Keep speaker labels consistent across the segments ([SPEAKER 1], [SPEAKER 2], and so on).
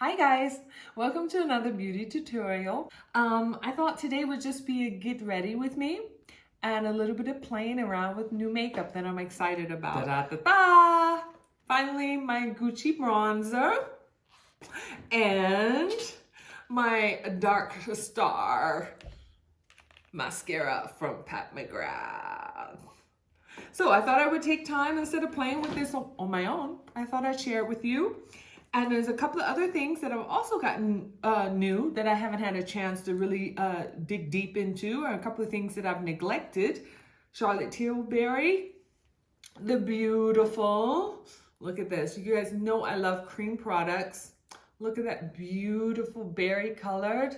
[SPEAKER 1] Hi guys, welcome to another beauty tutorial. I thought today would just be a get ready with me and a little bit of playing around with new makeup that I'm excited about. Ta-da-ta-da! Finally, my Gucci bronzer and my Dark Star mascara from Mcgrath. So I thought I would take time instead of playing with this on my own. I thought I'd share it with you. And there's a couple of other things that I've also gotten new that I haven't had a chance to really dig deep into, or a couple of things that I've neglected. Charlotte Tilbury, the beautiful, look at this. You guys know I love cream products. Look at that beautiful berry colored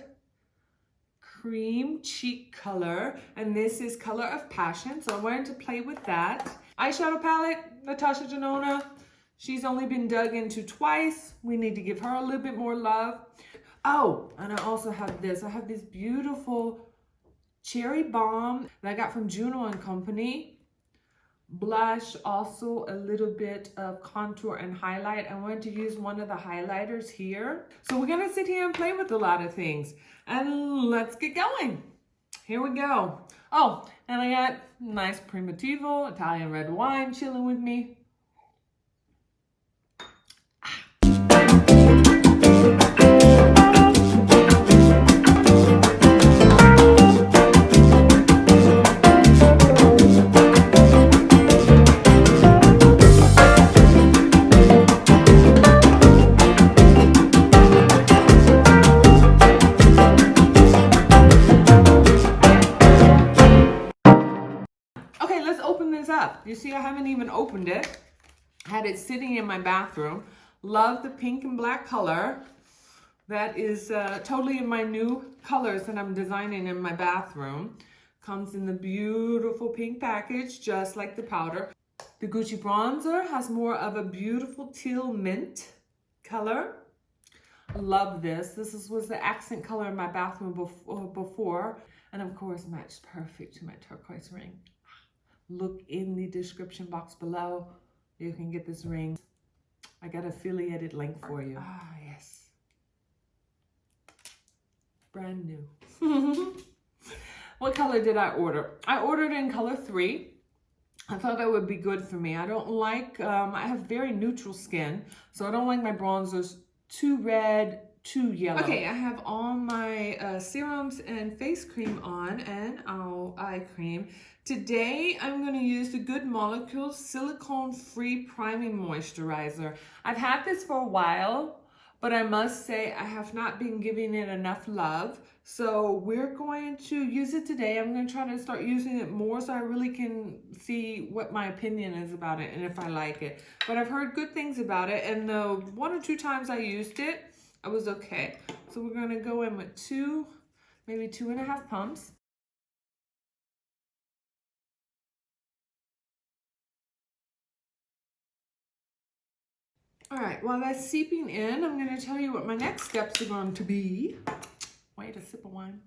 [SPEAKER 1] cream cheek color. And this is Color of Passion. So I wanted to play with that. Eyeshadow palette, Natasha Denona. She's only been dug into twice. We need to give her a little bit more love. Oh, and I also have this. I have this beautiful cherry bomb that I got from Juno and Company. Blush, also a little bit of contour and highlight. I wanted to use one of the highlighters here. So we're gonna sit here and play with a lot of things. And let's get going. Here we go. Oh, and I got nice Primitivo, Italian red wine chilling with me. You see, I haven't even opened it. Had it sitting in my bathroom. Love the pink and black color. That is totally in my new colors that I'm designing in my bathroom. Comes in the beautiful pink package, just like the powder. The Gucci bronzer has more of a beautiful teal mint color. Love this. This was the accent color in my bathroom before. And of course, matched perfect to my turquoise ring. Look in the description box below. You can get this ring. I got an affiliated link for you. Ah, yes. Brand new. What color did I order? I ordered in color 3. I thought that would be good for me. I don't like, I have very neutral skin, so I don't like my bronzers too red, too yellow. Okay, I have all my serums and face cream on and eye cream. Today, I'm going to use the Good Molecules Silicone-Free Priming Moisturizer. I've had this for a while, but I must say I have not been giving it enough love. So we're going to use it today. I'm going to try to start using it more so I really can see what my opinion is about it and if I like it. But I've heard good things about it, and the 1 or 2 times I used it, I was okay. So we're going to go in with 2, maybe 2.5 pumps. All right, while that's seeping in, I'm going to tell you what my next steps are going to be. Wait, a sip of wine.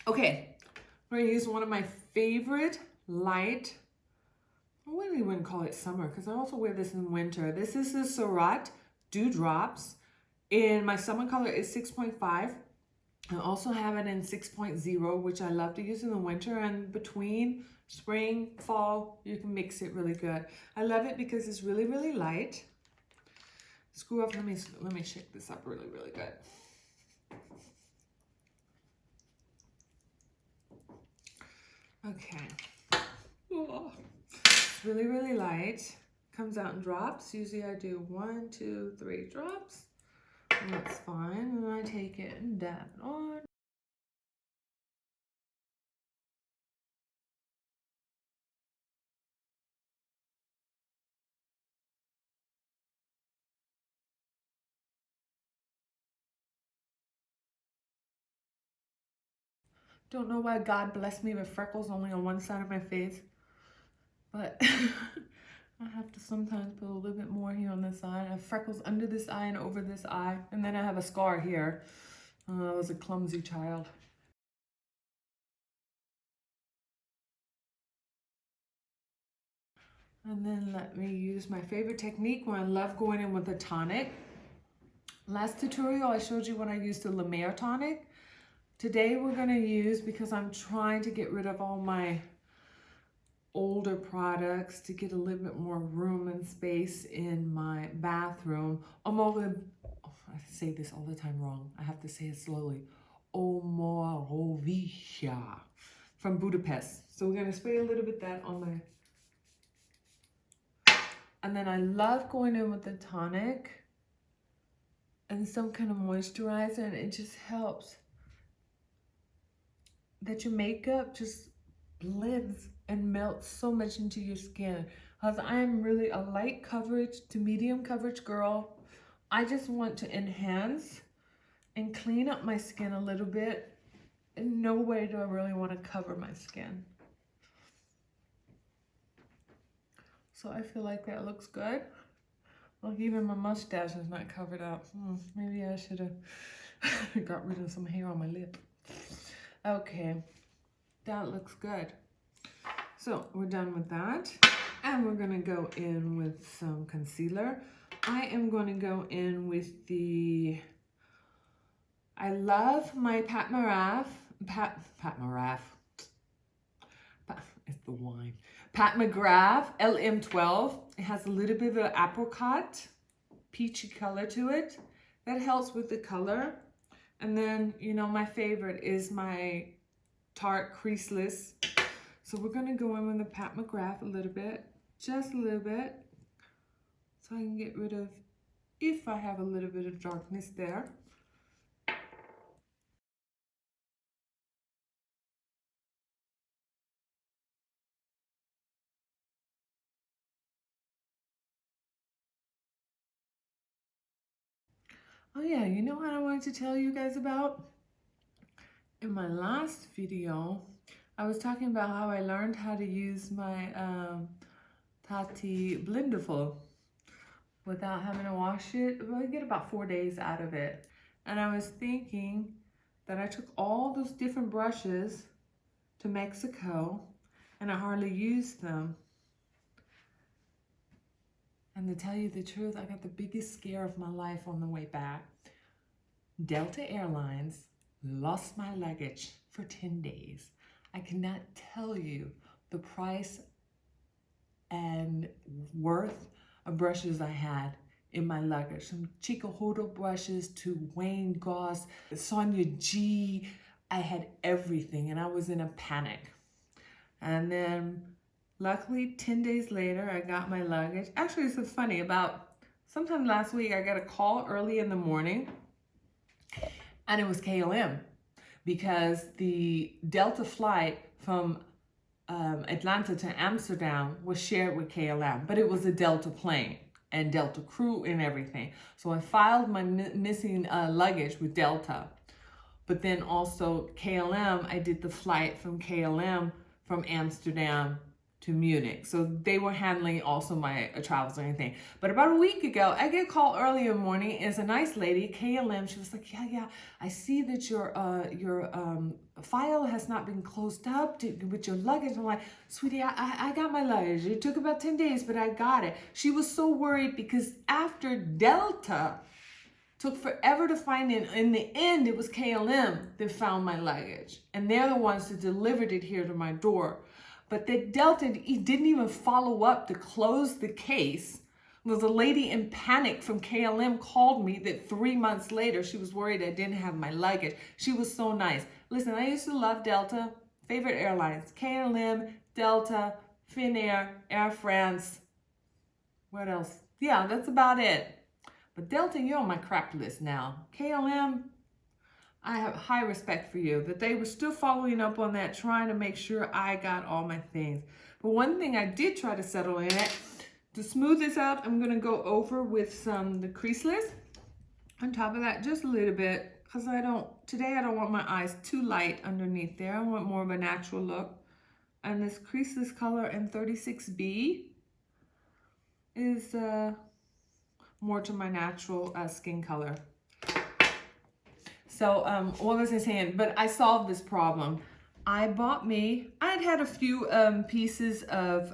[SPEAKER 1] Okay, I'm going to use one of my favorite light, I really wouldn't call it summer because I also wear this in winter. This is the Surrat Dewdrops. In my summer color is 6.5. I also have it in 6.0, which I love to use in the winter, and between spring, fall, you can mix it really good. I love it because it's really, really light. Screw up, let me shake this up really, really good. Okay. Oh. It's really, really light. Comes out in drops. Usually I do 1, 2, 3 drops. And that's fine. And then I take it and dab it on. Don't know why God blessed me with freckles only on one side of my face, but I have to sometimes put a little bit more here on this side. I have freckles under this eye and over this eye, and then I have a scar here. I was a clumsy child. And then let me use my favorite technique where I love going in with a tonic. Last tutorial I showed you when I used the La Mer tonic. Today we're going to use, because I'm trying to get rid of all my older products to get a little bit more room and space in my bathroom. I say this all the time wrong. I have to say it slowly. Omorovicza from Budapest. So we're going to spray a little bit that on my... And then I love going in with the tonic and some kind of moisturizer, and it just helps that your makeup just blends and melts so much into your skin. Because I'm really a light coverage to medium coverage girl. I just want to enhance and clean up my skin a little bit. In no way do I really want to cover my skin. So I feel like that looks good. Like even my mustache is not covered up. Maybe I should have got rid of some hair on my lip. Okay, that looks good. So we're done with that. And we're gonna go in with some concealer. I am gonna go in with the, I love my Mcgrath, it's the wine. Mcgrath LM12. It has a little bit of an apricot, peachy color to it. That helps with the color. And then, you know, my favorite is my Tarte Creaseless. So we're gonna go in with the Mcgrath a little bit, just a little bit. So I can get rid of, if I have a little bit of darkness there. Oh yeah, you know what I wanted to tell you guys about? In my last video, I was talking about how I learned how to use my Tarte Blenderful without having to wash it. Well, I get about 4 days out of it. And I was thinking that I took all those different brushes to Mexico and I hardly used them. And to tell you the truth, I got the biggest scare of my life on the way back. Delta Airlines lost my luggage for 10 days. I cannot tell you the price and worth of brushes I had in my luggage. From Chico Hudo brushes to Wayne Goss, Sonia G. I had everything and I was in a panic. And then luckily 10 days later, I got my luggage. Actually, it's so funny, about sometime last week, I got a call early in the morning and it was KLM because the Delta flight from Atlanta to Amsterdam was shared with KLM, but it was a Delta plane and Delta crew and everything. So I filed my missing luggage with Delta, but then also KLM, I did the flight from KLM from Amsterdam to Munich. So they were handling also my travels and everything. But about a week ago, I get a call early in the morning. It's a nice lady, KLM. She was like, yeah, I see that your file has not been closed up with your luggage. I'm like, sweetie, I got my luggage. It took about 10 days, but I got it. She was so worried because after Delta took forever to find it, in the end, it was KLM that found my luggage. And they're the ones that delivered it here to my door. But the Delta didn't even follow up to close the case. There was a lady in panic from KLM called me that 3 months later, she was worried I didn't have my luggage. She was so nice. Listen, I used to love Delta. Favorite airlines, KLM, Delta, Finnair, Air France. What else? Yeah, that's about it. But Delta, you're on my crap list now. KLM, I have high respect for you, that they were still following up on that, trying to make sure I got all my things. But one thing I did try to settle in it, to smooth this out, I'm gonna go over with the Creaseless. On top of that, just a little bit, because today I don't want my eyes too light underneath there. I want more of a natural look. And this Creaseless color in 36B is more to my natural skin color. So what was I saying? But I solved this problem. I had a few pieces of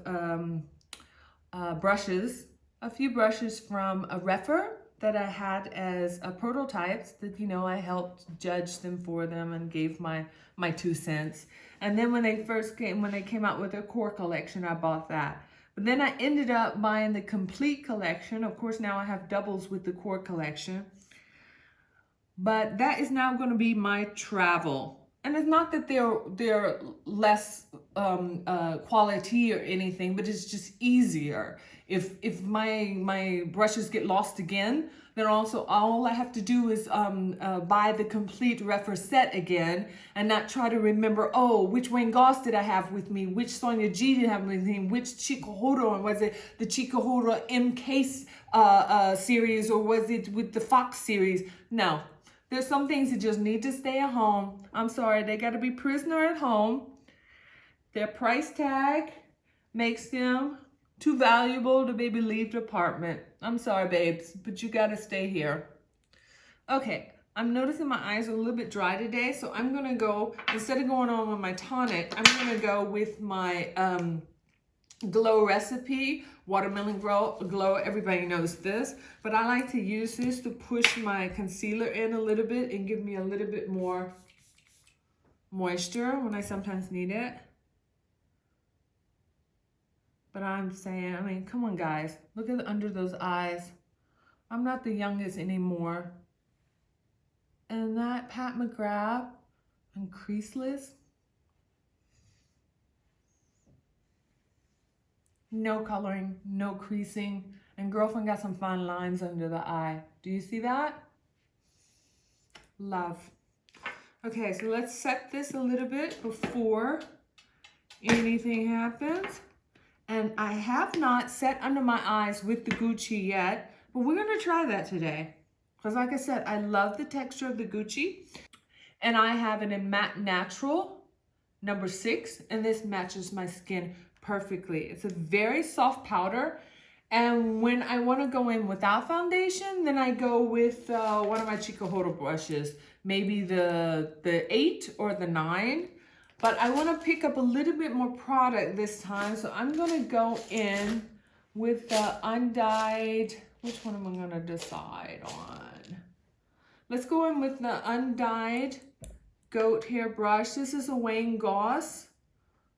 [SPEAKER 1] brushes, a few brushes from a refer that I had as prototypes that, you know, I helped judge them for them and gave my 2 cents. And then when they came out with their core collection, I bought that. But then I ended up buying the complete collection. Of course, now I have doubles with the core collection. But that is now going to be my travel. And it's not that they're less quality or anything, but it's just easier. If my brushes get lost again, then also all I have to do is buy the complete refer set again and not try to remember, oh, which Wayne Goss did I have with me? Which Sonia G did I have with me? Which Chikuhoro? And was it the Chikuhoro MK series or was it with the Fox series? No. There's some things that just need to stay at home. I'm sorry, they got to be prisoner at home. Their price tag makes them too valuable to maybe leave the apartment. I'm sorry, babes, but you got to stay here. Okay, I'm noticing my eyes are a little bit dry today, so I'm going to go, instead of going on with my tonic, I'm going to go with my Glow Recipe Watermelon Glow. Everybody knows this, but I like to use this to push my concealer in a little bit and give me a little bit more moisture when I sometimes need it. But I'm saying, I mean, come on guys, look at under those eyes. I'm not the youngest anymore. And that Pat McGrath and Creaseless, no coloring, no creasing, and girlfriend got some fine lines under the eye. Do you see that? Love. Okay, so let's set this a little bit before anything happens. And I have not set under my eyes with the Gucci yet, but we're gonna try that today. Because like I said, I love the texture of the Gucci. And I have it in Matte Natural, number 6, and this matches my skin perfectly. It's a very soft powder, and when I want to go in without foundation, then I go with one of my Chikuhoro brushes, maybe the 8 or the 9, but I want to pick up a little bit more product this time, so I'm going to go in with the undyed, which one am I going to decide on? Let's go in with the undyed goat hair brush. This is a Wayne Goss.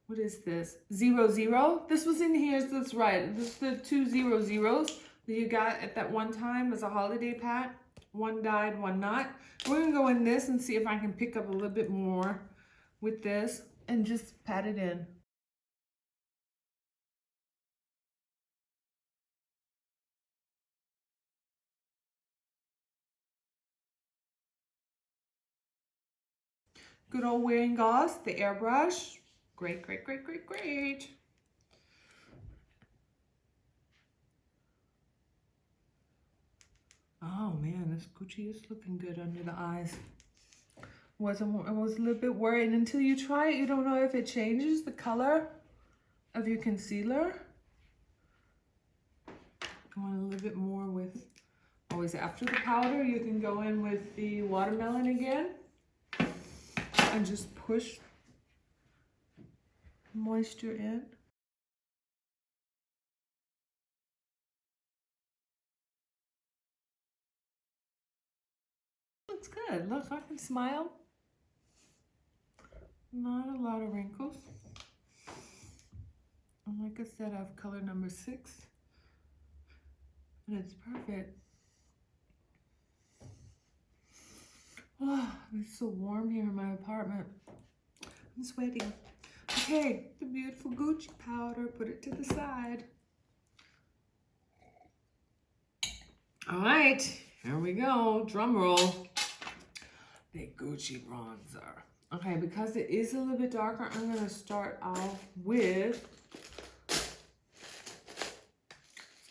[SPEAKER 1] What is this? 00. This was in here, so that's right. This is the 2 00s that you got at that one time as a holiday pack. One dyed, one not. We're gonna go in this and see if I can pick up a little bit more with this and just pat it in. Good old Wayne Goss, the Airbrush. Great, great, great, great, great. Oh man, this Gucci is looking good under the eyes. I was a little bit worried. Until you try it, you don't know if it changes the color of your concealer. Going a little bit more with, always after the powder, you can go in with the watermelon again and just push moisture in. Looks good. Look, I can smile. Not a lot of wrinkles. And like I said, I have color number 6. And it's perfect. Oh, it's so warm here in my apartment. I'm sweating. Okay, the beautiful Gucci powder, put it to the side. All right, here we go, drum roll. The Gucci bronzer. Okay, because it is a little bit darker, I'm gonna start off with, let's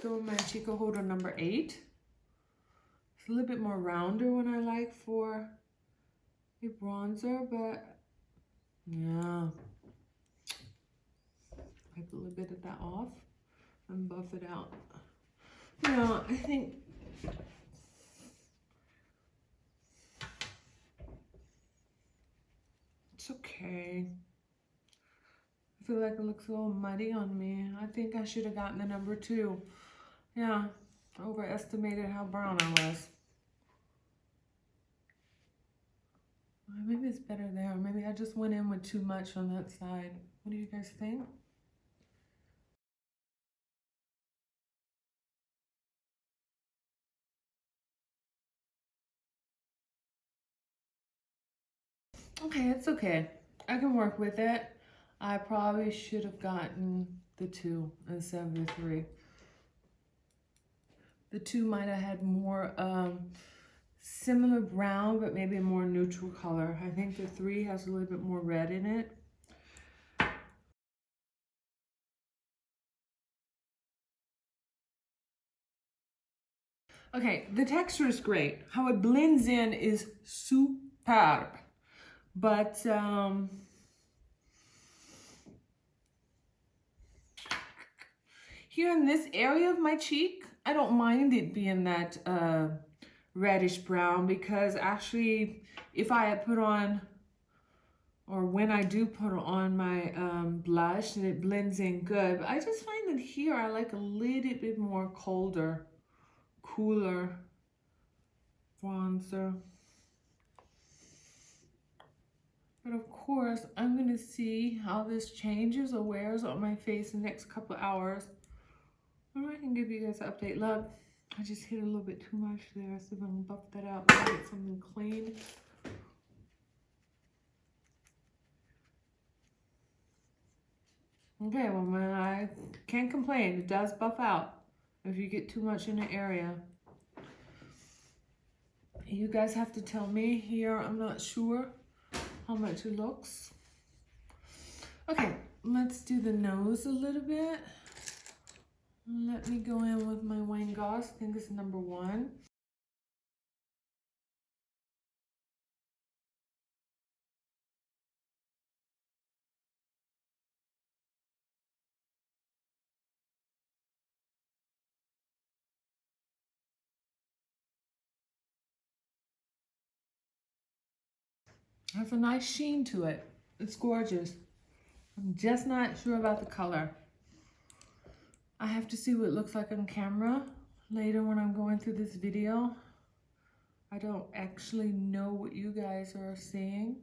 [SPEAKER 1] go with my Chikuhoro number 8. It's a little bit more rounder when I like for a bronzer, but yeah. Wipe a little bit of that off and buff it out. You know, I think it's okay. If feel like it looks a little muddy on me. I think I should have gotten the number 2. Yeah, overestimated how brown I was. Maybe it's better there. Maybe I just went in with too much on that side. What do you guys think? Okay, it's okay. I can work with it. I probably should have gotten the 2 instead of the 3. The 2 might have had more similar brown, but maybe a more neutral color. I think the 3 has a little bit more red in it. Okay, the texture is great. How it blends in is superb. But here in this area of my cheek, I don't mind it being that reddish brown, because actually if I had put on, or when I do put on my blush, and it blends in good, but I just find that here I like a little bit more cooler bronzer. But of course, I'm gonna see how this changes or wears on my face in the next couple of hours. Or I can give you guys an update. Look, I just hit a little bit too much there, so I'm gonna buff that out and get something clean. Okay, well, I can't complain. It does buff out if you get too much in an area. You guys have to tell me here. I'm not sure how much it looks. Okay, let's do the nose a little bit. Let me go in with my Wayne Goss. I think it's number 1. Has a nice sheen to it. It's gorgeous. I'm just not sure about the color. I have to see what it looks like on camera later when I'm going through this video. I don't actually know what you guys are seeing.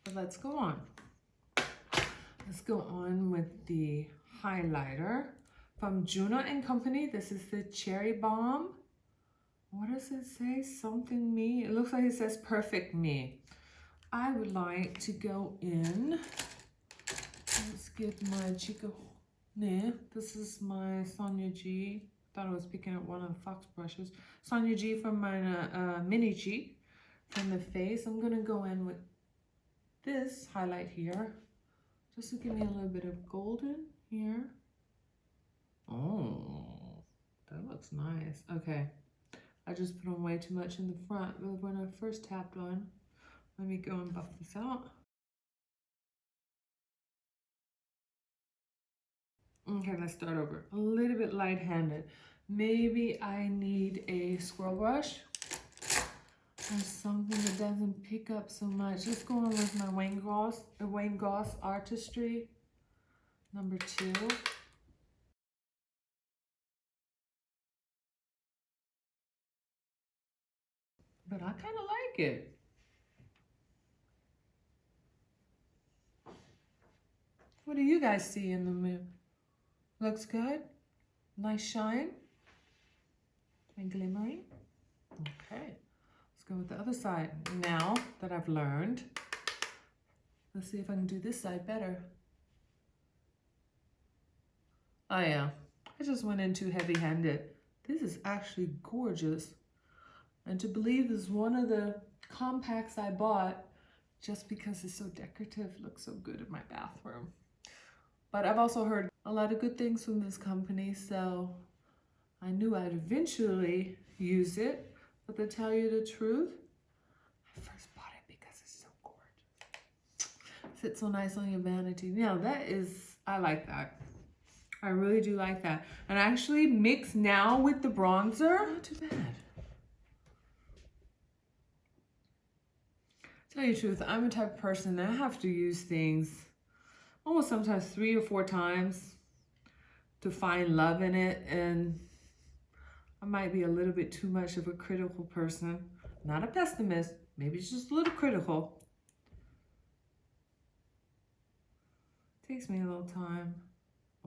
[SPEAKER 1] But let's go on. Let's go on with the highlighter from Juno and Company. This is the Cherry Bomb. What does it say? Something Me. It looks like it says Perfect Me. I would like to go in. Let's get my Chico. This is my Sonia G. Thought I was picking up one of the Fox brushes. Sonia G from my mini G from the face. I'm gonna go in with this highlight here, just to give me a little bit of golden here. Oh, that looks nice. Okay, I just put on way too much in the front, but when I first tapped on, let me go and buff this out. Okay, let's start over. A little bit light-handed. Maybe I need a swirl brush or something that doesn't pick up so much. Let's go on with my Wayne Goss Artistry number 2. But I kind of like it. What do you guys see in the mirror? Looks good? Nice shine? And glimmering? Okay. Let's go with the other side. Now that I've learned, let's see if I can do this side better. Oh yeah, I just went in too heavy-handed. This is actually gorgeous. And to believe this is one of the compacts I bought just because it's so decorative, looks so good in my bathroom. But I've also heard a lot of good things from this company, so I knew I'd eventually use it. But to tell you the truth, I first bought it because it's so gorgeous. Sits so nice on your vanity. Now that is, I like that. I really do like that. And actually mix now with the bronzer, not too bad. Tell you the truth, I'm a type of person that I have to use things almost sometimes 3 or 4 times to find love in it, and I might be a little bit too much of a critical person. Not a pessimist, maybe it's just a little critical. Takes me a little time.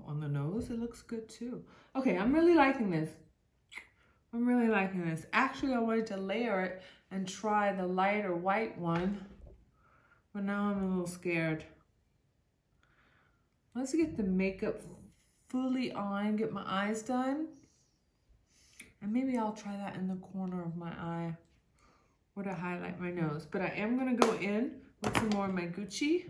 [SPEAKER 1] On the nose, it looks good too. Okay, I'm really liking this. I'm really liking this. Actually, I wanted to layer it and try the lighter white one, but now I'm a little scared. Let's get the makeup fully on, get my eyes done. And maybe I'll try that in the corner of my eye or to highlight my nose. But I am gonna go in with some more of my Gucci.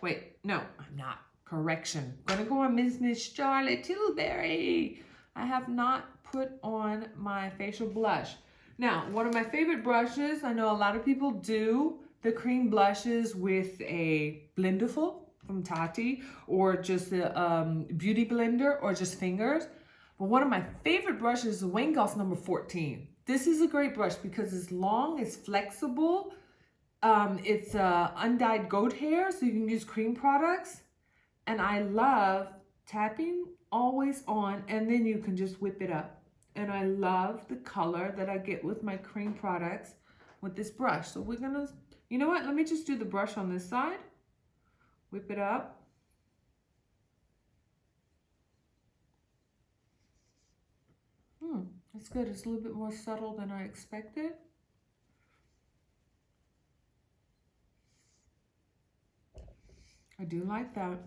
[SPEAKER 1] Wait, no, I'm not. Correction. I'm gonna go on Miss Charlotte Tilbury. I have not put on my facial blush. Now, one of my favorite brushes, I know a lot of people do the cream blushes with a Blenderful from Tarte, or just a beauty blender, or just fingers. But one of my favorite brushes is the Wayne Goss number 14. This is a great brush because it's long, it's flexible, it's undyed goat hair, so you can use cream products. And I love tapping always on, and then you can just whip it up. And I love the color that I get with my cream products with this brush. So we're gonna, you know what? Let me just do the brush on this side. Whip it up. That's good. It's a little bit more subtle than I expected. I do like that.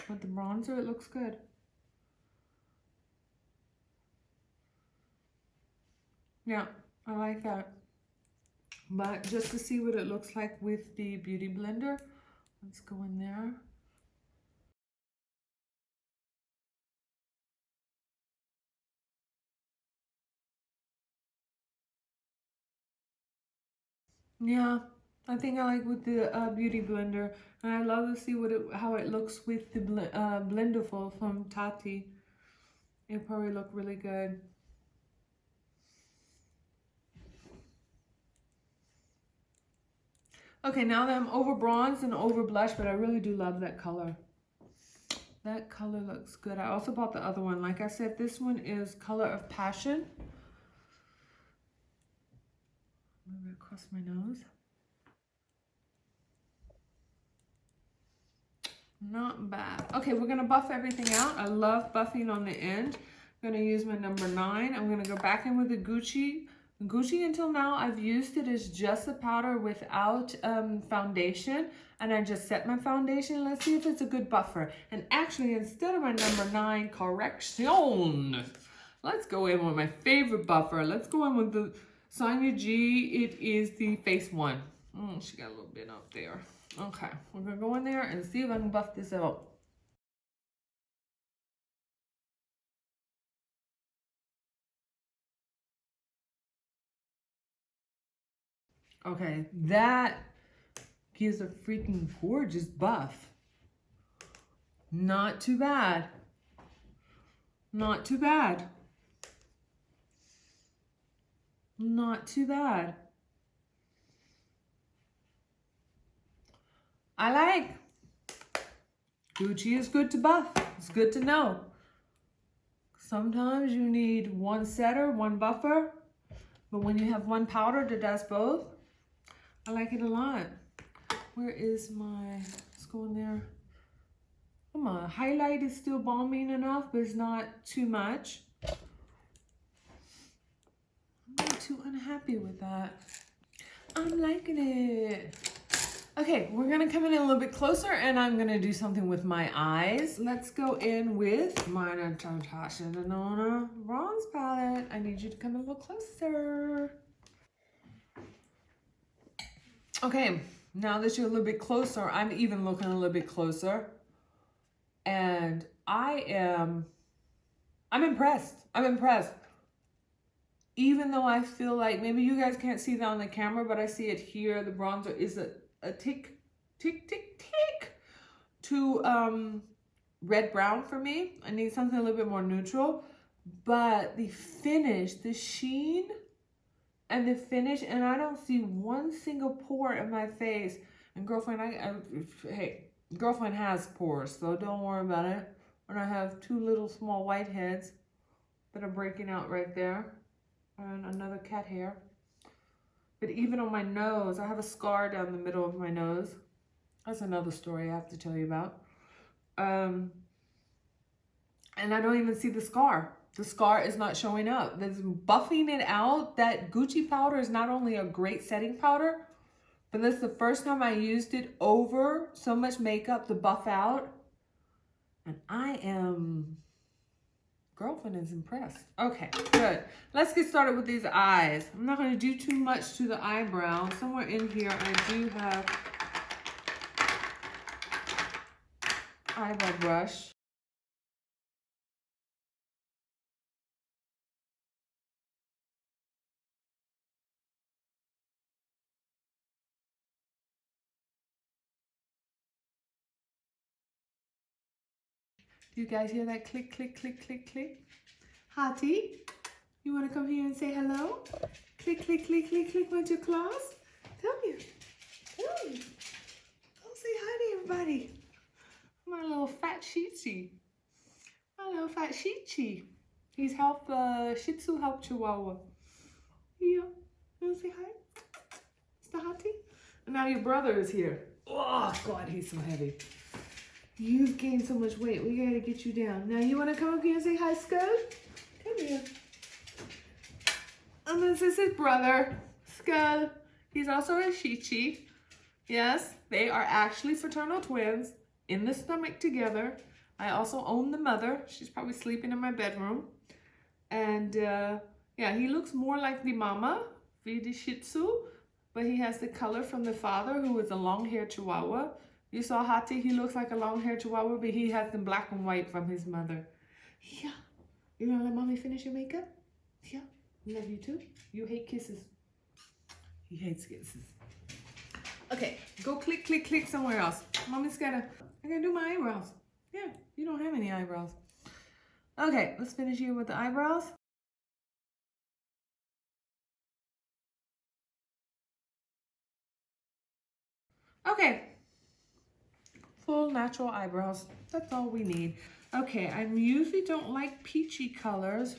[SPEAKER 1] With the bronzer, it looks good. Yeah, I like that. But just to see what it looks like with the Beauty Blender, let's go in there. Yeah, I think I like with the Beauty Blender. And I love to see how it looks with the Blenderful from Tarte. It'll probably look really good. Okay, now that I'm over bronze and over blush, but I really do love that color. That color looks good. I also bought the other one. Like I said, this one is Color of Passion. Move it across my nose. Not bad. Okay, we're gonna buff everything out. I love buffing on the end. I'm gonna use my number 9. I'm gonna go back in with the Gucci. Gucci, until now, I've used it as just a powder without foundation. And I just set my foundation. Let's see if it's a good buffer. And actually, instead of my number 9 correction, let's go in with my favorite buffer. Let's go in with the Sonia G. It is the Face One. She got a little bit up there. Okay, we're gonna go in there and see if I can buff this out. Okay, that gives a freaking gorgeous buff. Not too bad. Not too bad. Not too bad. I like. Gucci is good to buff. It's good to know. Sometimes you need one setter, one buffer, but when you have one powder that does both, I like it a lot. Where is my, let's go in there. Oh, my highlight is still bombing enough, but it's not too much. I'm not too unhappy with that. I'm liking it. Okay, we're gonna come in a little bit closer and I'm gonna do something with my eyes. Let's go in with my Natasha Denona bronze palette. I need you to come a little closer. Okay, now that you're a little bit closer, I'm even looking a little bit closer. And I'm impressed. I'm impressed. Even though I feel like, maybe you guys can't see that on the camera, but I see it here. The bronzer is a tick too red brown for me. I need something a little bit more neutral, but the finish, the sheen and the finish, and I don't see one single pore in my face. And girlfriend, hey, girlfriend has pores, so don't worry about it. And I have two little small whiteheads that are breaking out right there, and another cat hair. But even on my nose, I have a scar down the middle of my nose. That's another story I have to tell you about. And I don't even see the scar. The scar is not showing up. That's buffing it out. That Gucci powder is not only a great setting powder, but this is the first time I used it over so much makeup to buff out. And I am, girlfriend is impressed. Okay, good. Let's get started with these eyes. I'm not gonna do too much to the eyebrow. Somewhere in here, I do have eyebrow brush. Do you guys hear that click, click, click, click, click? Hottie, you want to come here and say hello? Click, click, click, click, click with your claws. Come here. Come here. Go say hi to everybody. My little fat Shih-Tzu. My little fat Shih-Tzu. He's half Shih Tzu, half Chihuahua. Yeah. You want to say hi? Mr. Hottie? And now your brother is here. Oh, God, he's so heavy. You've gained so much weight. We gotta get you down. Now you wanna come up here and say hi, Scud? Come here. And this is his brother, Scud. He's also a Shih-Tzu. Yes, they are actually fraternal twins in the stomach together. I also own the mother. She's probably sleeping in my bedroom. And yeah, he looks more like the mama, the Shih Tzu, but he has the color from the father, who is a long-haired Chihuahua. You saw Hottie, he looks like a long-haired Chihuahua, but he has the black and white from his mother. Yeah. You wanna let mommy finish your makeup? Yeah. Love you too. You hate kisses. He hates kisses. Okay, go click, click, click somewhere else. Mommy's I gotta do my eyebrows. Yeah, you don't have any eyebrows. Okay, let's finish here with the eyebrows. Okay. Full natural eyebrows. That's all we need. Okay, I usually don't like peachy colors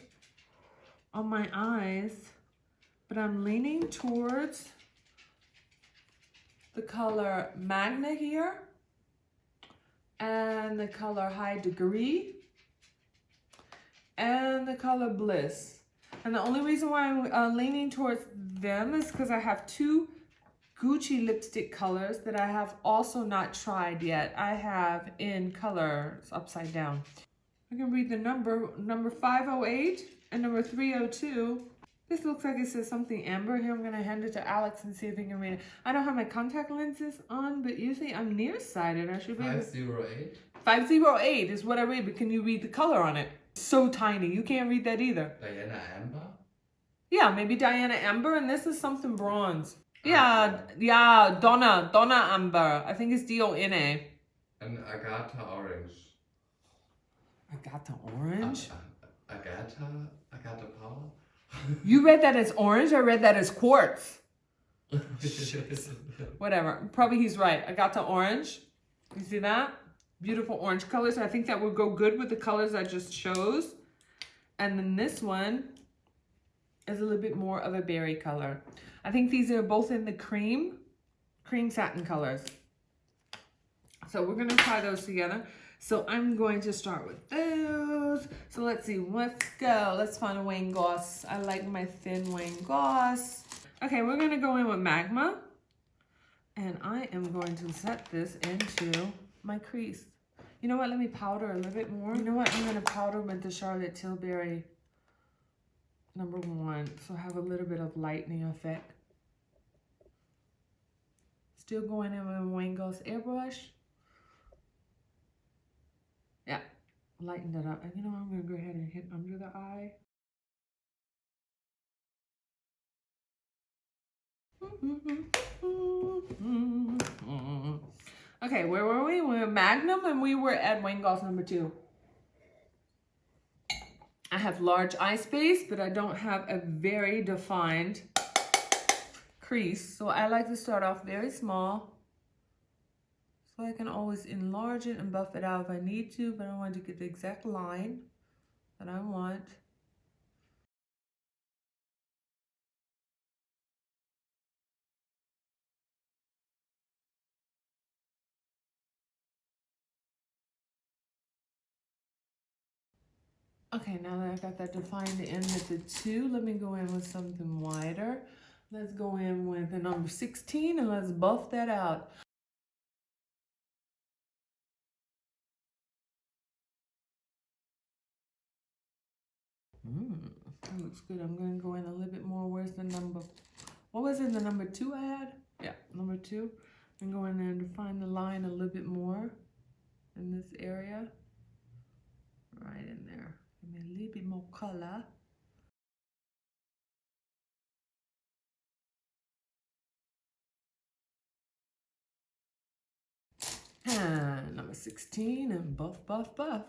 [SPEAKER 1] on my eyes, but I'm leaning towards the color Magna here and the color High Degree and the color Bliss. And the only reason why I'm leaning towards them is because I have two Gucci lipstick colors that I have also not tried yet. I have in colors upside down. I can read the number 508 and number 302. This looks like it says something amber here. I'm gonna hand it to Alex and see if he can read it. I don't have my contact lenses on, but usually I'm nearsighted. I should be
[SPEAKER 2] 508?
[SPEAKER 1] 508 is what I read, but can you read the color on it? So tiny, you can't read that either.
[SPEAKER 2] Diana Amber?
[SPEAKER 1] Yeah, maybe Diana Amber, and this is something bronze. Yeah, Donna Amber. I think it's D-O-N-A.
[SPEAKER 2] And Agatha Orange.
[SPEAKER 1] Agatha Orange?
[SPEAKER 2] Agatha Power?
[SPEAKER 1] You read that as orange? I read that as quartz. Whatever. Probably he's right. Agatha Orange. You see that? Beautiful orange colors. I think that would go good with the colors I just chose. And then this one is a little bit more of a berry color. I think these are both in the cream satin colors. So we're gonna try those together. So I'm going to start with those. So let's see, let's go. Let's find a Wayne Goss. I like my thin Wayne Goss. Okay, we're gonna go in with Magma. And I am going to set this into my crease. You know what, let me powder a little bit more. You know what, I'm gonna powder with the Charlotte Tilbury #1. So have a little bit of lightening effect. Still going in with Wayne Goss Airbrush. Yeah, lighten it up. And you know, I'm gonna go ahead and hit under the eye. Okay, where were we? We were Magnum and we were at Wayne Goss #2. I have large eye space, but I don't have a very defined crease. So I like to start off very small, so I can always enlarge it and buff it out if I need to, but I want to get the exact line that I want. Okay, now that I got that defined in with the 2, let me go in with something wider. Let's go in with the number 16 and let's buff that out. That looks good. I'm going to go in a little bit more. Where's the number? What was it? The number 2 I had? Yeah, number 2. I'm going in and define the line a little bit more in this area. Right in there. Give me a little bit more color. And number 16 and buff, buff, buff.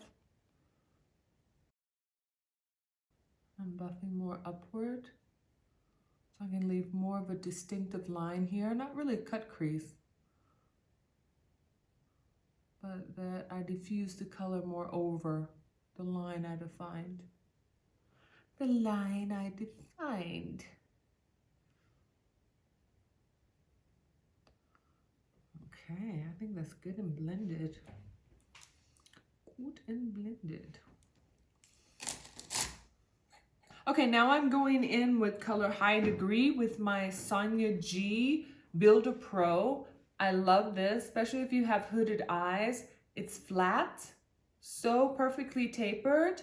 [SPEAKER 1] I'm buffing more upward, so I can leave more of a distinctive line here. Not really a cut crease, but that I diffuse the color more over the line I defined. The line I defined. Okay, I think that's good and blended. Good and blended. Okay, now I'm going in with color High Degree with my Sonia G Builder Pro. I love this, especially if you have hooded eyes. It's flat, so perfectly tapered,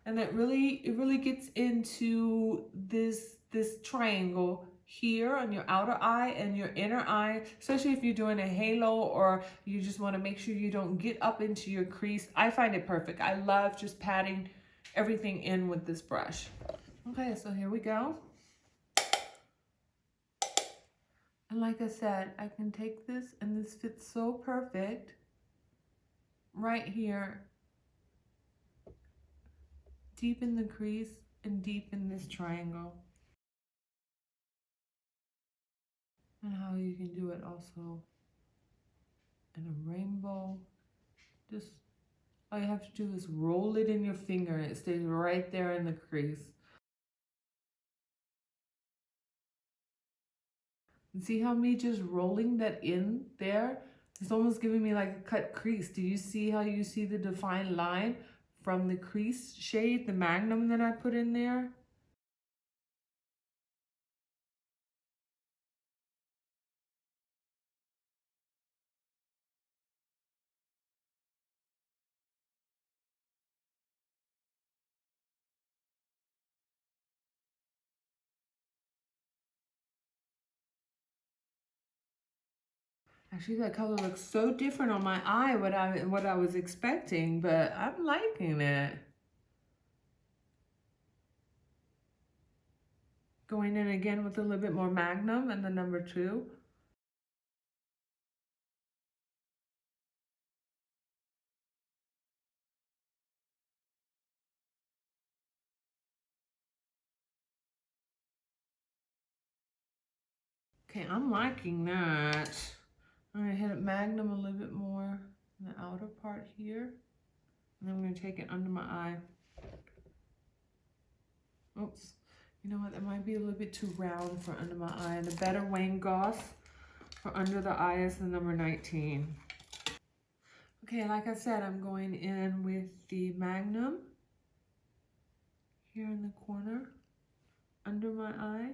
[SPEAKER 1] and it really gets into this triangle here on your outer eye and your inner eye, especially if you're doing a halo or you just want to make sure you don't get up into your crease. I find it perfect. I love just patting everything in with this brush. Okay, so here we go. And like I said, I can take this, and this fits so perfect right here, deep in the crease and deep in this triangle. And how you can do it also in a rainbow. Just all you have to do is roll it in your finger and it stays right there in the crease. And see how me just rolling that in there? It's almost giving me like a cut crease. Do you see how you see the defined line from the crease shade, the Magnum that I put in there? Actually, that color looks so different on my eye what I was expecting, but I'm liking it. Going in again with a little bit more Magnum and the number 2. Okay, I'm liking that. I'm gonna hit it Magnum a little bit more in the outer part here. And I'm gonna take it under my eye. Oops. You know what, that might be a little bit too round for under my eye. The better Wayne Goss for under the eye is the number 19. Okay, like I said, I'm going in with the Magnum here in the corner under my eye.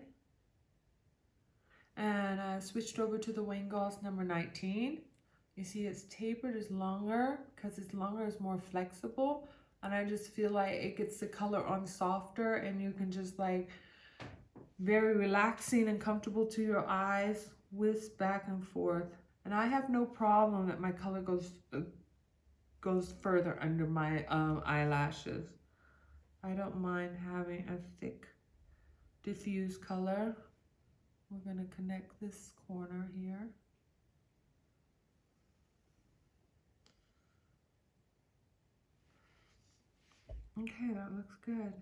[SPEAKER 1] And I switched over to the Wayne Goss number 19. You see it's tapered, it's longer. Because it's longer, it's more flexible. And I just feel like it gets the color on softer, and you can just like very relaxing and comfortable to your eyes, whisk back and forth. And I have no problem that my color goes further under my eyelashes. I don't mind having a thick diffuse color. We're going to connect this corner here. Okay, that looks good.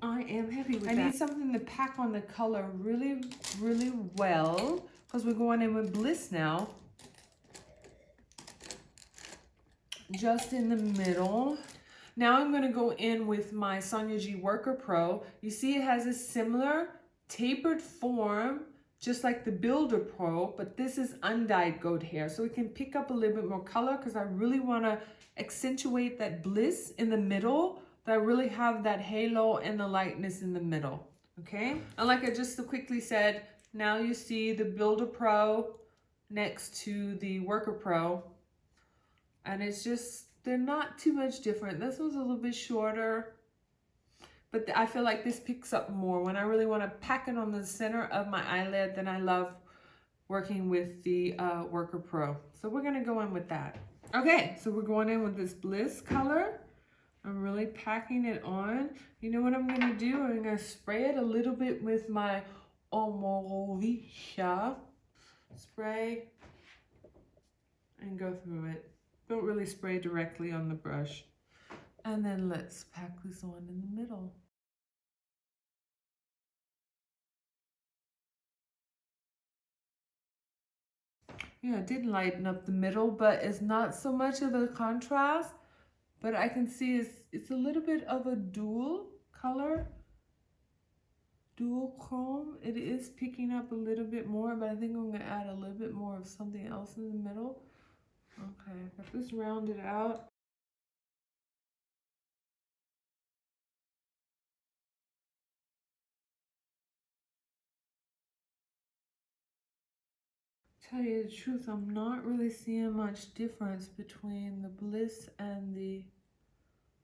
[SPEAKER 1] I am happy with that. I need something to pack on the color really, really well because we're going in with Bliss now. Just in the middle. Now I'm going to go in with my Sonia G Worker Pro. You see it has a similar tapered form, just like the Builder Pro, but this is undyed goat hair. So we can pick up a little bit more color because I really want to accentuate that bliss in the middle. That I really have that halo and the lightness in the middle. Okay? And like I just so quickly said, now you see the Builder Pro next to the Worker Pro. And it's just, they're not too much different. This one's a little bit shorter, but I feel like this picks up more. When I really want to pack it on the center of my eyelid, then I love working with the Worker Pro. So we're going to go in with that. Okay, so we're going in with this Bliss color. I'm really packing it on. You know what I'm going to do? I'm going to spray it a little bit with my Omorovicza spray and go through it. Don't really spray directly on the brush. And then let's pack this on in the middle. Yeah, it did lighten up the middle, but it's not so much of a contrast. But I can see it's a little bit of a dual color, dual chrome. It is picking up a little bit more, but I think I'm gonna add a little bit more of something else in the middle. Okay, got this rounded out. Tell you the truth, I'm not really seeing much difference between the Bliss and the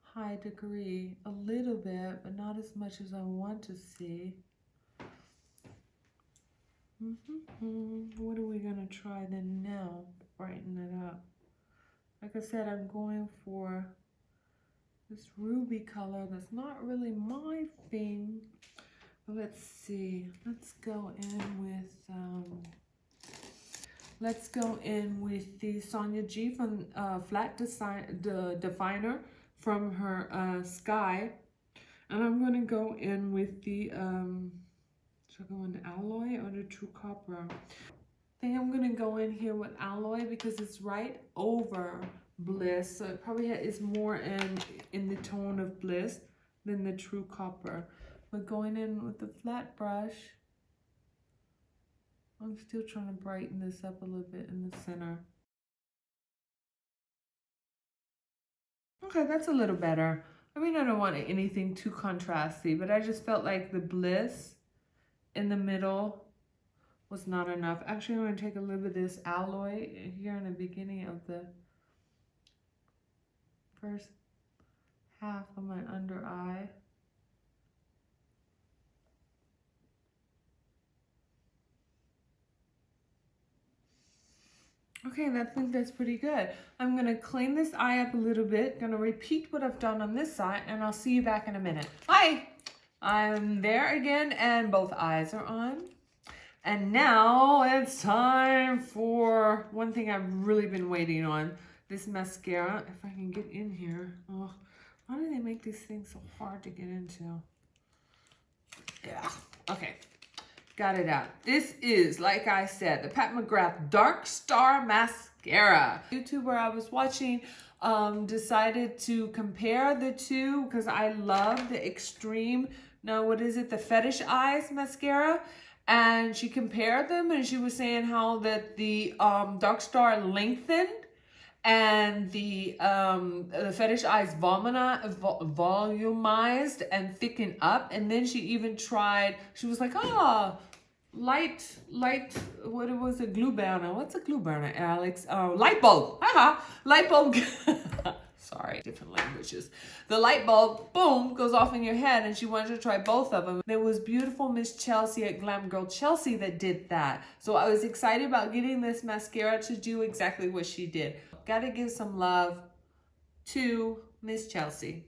[SPEAKER 1] High Degree. A little bit, but not as much as I want to see. What are we gonna try then now to brighten it up? Like I said, I'm going for this ruby color that's not really my thing. But let's see. Let's go in with the Sonia G from Flat Definer from her Sky. And I'm going to go in with the, should I go into Alloy or the True Copper? I think I'm going to go in here with Alloy because it's right over Bliss. So it probably is more in the tone of Bliss than the True Copper. But going in with the flat brush, I'm still trying to brighten this up a little bit in the center. Okay, that's a little better. I mean, I don't want anything too contrasty, but I just felt like the Bliss in the middle was not enough. Actually, I'm going to take a little bit of this Alloy here in the beginning of the first half of my under eye. Okay, I think that's pretty good. I'm gonna clean this eye up a little bit, gonna repeat what I've done on this side, and I'll see you back in a minute. Hi, I'm there again, and both eyes are on. And now it's time for one thing I've really been waiting on, this mascara. If I can get in here. Oh, why do they make these things so hard to get into? Yeah, okay. Got it out. This is, like I said, the Pat McGrath Dark Star Mascara. YouTuber I was watching decided to compare the two because I love the extreme, no, what is it? The Fetish Eyes mascara. And she compared them and she was saying how that the Dark Star lengthened and the Fetish Eyes volumized and thickened up. And then she even tried, she was like, light, what was a glue burner? What's a glue burner, Alex? Light bulb, light bulb. Sorry, different languages. The light bulb, boom, goes off in your head, and she wanted to try both of them. There was beautiful Miss Chelsea at Glam Girl Chelsea that did that. So I was excited about getting this mascara to do exactly what she did. Gotta give some love to Miss Chelsea.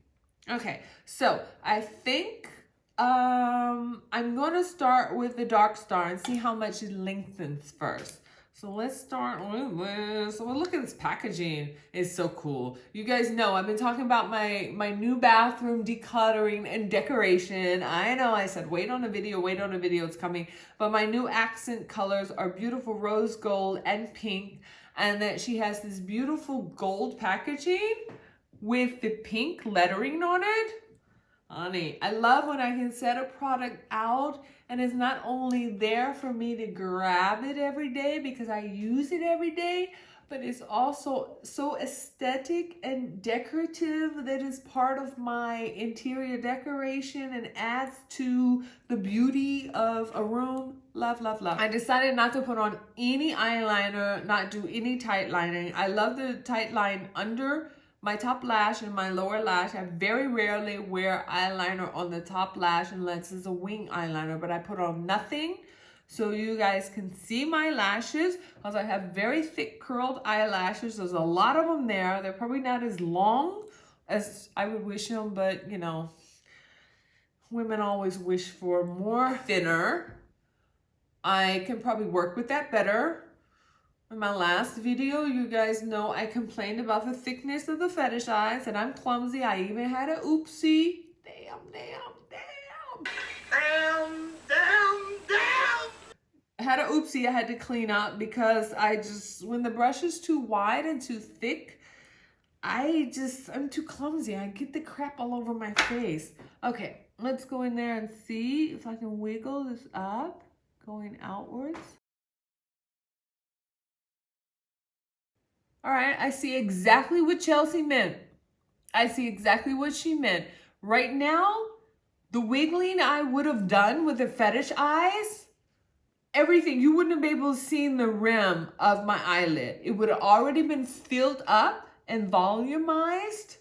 [SPEAKER 1] Okay, so I think I'm going to start with the Dark Star and see how much it lengthens first. So let's start with this. Well, look at this packaging. It's so cool. You guys know I've been talking about my new bathroom decluttering and decoration. I know I said wait on a video, it's coming. But my new accent colors are beautiful rose gold and pink. And that she has this beautiful gold packaging with the pink lettering on it. Honey, I love when I can set a product out and it's not only there for me to grab it every day because I use it every day, but it's also so aesthetic and decorative that is part of my interior decoration and adds to the beauty of a room. Love, love, love. I decided not to put on any eyeliner, not do any tight lining. I love the tight line under my top lash and my lower lash. I very rarely wear eyeliner on the top lash unless it's a wing eyeliner, but I put on nothing so you guys can see my lashes because I have very thick curled eyelashes. There's a lot of them there. They're probably not as long as I would wish them, but you know, women always wish for more thinner. I can probably work with that better. In my last video, you guys know I complained about the thickness of the Fetish eyes and I'm clumsy. I even had a oopsie. Damn. I had a oopsie I had to clean up because when the brush is too wide and too thick, I'm too clumsy. I get the crap all over my face. Okay, let's go in there and see if I can wiggle this up, going outwards. All right, I see exactly what Chelsea meant. I see exactly what she meant. Right now, the wiggling I would have done with the Fetish eyes, everything, you wouldn't have been able to see the rim of my eyelid. It would have already been filled up and volumized,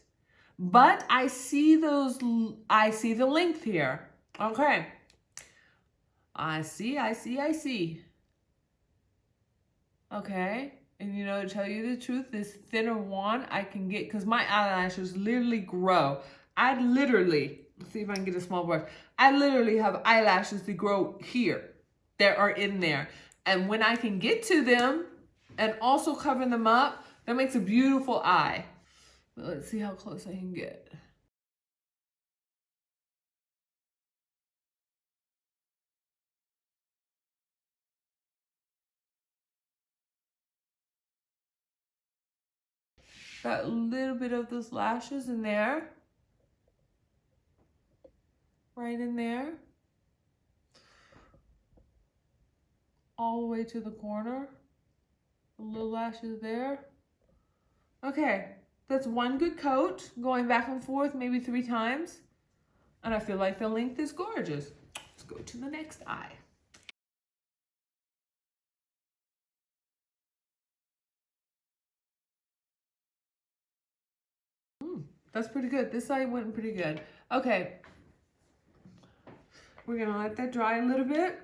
[SPEAKER 1] but I see the length here. Okay. I see. Okay. And you know, to tell you the truth, this thinner wand I can get, because my eyelashes literally grow. Let's see if I can get a small brush. I literally have eyelashes that grow here, that are in there. And when I can get to them and also cover them up, that makes a beautiful eye. But let's see how close I can get. Got a little bit of those lashes in there. Right in there. All the way to the corner. The little lashes there. Okay, that's one good coat. Going back and forth maybe 3 times. And I feel like the length is gorgeous. Let's go to the next eye. That's pretty good. This side went pretty good. Okay. We're going to let that dry a little bit.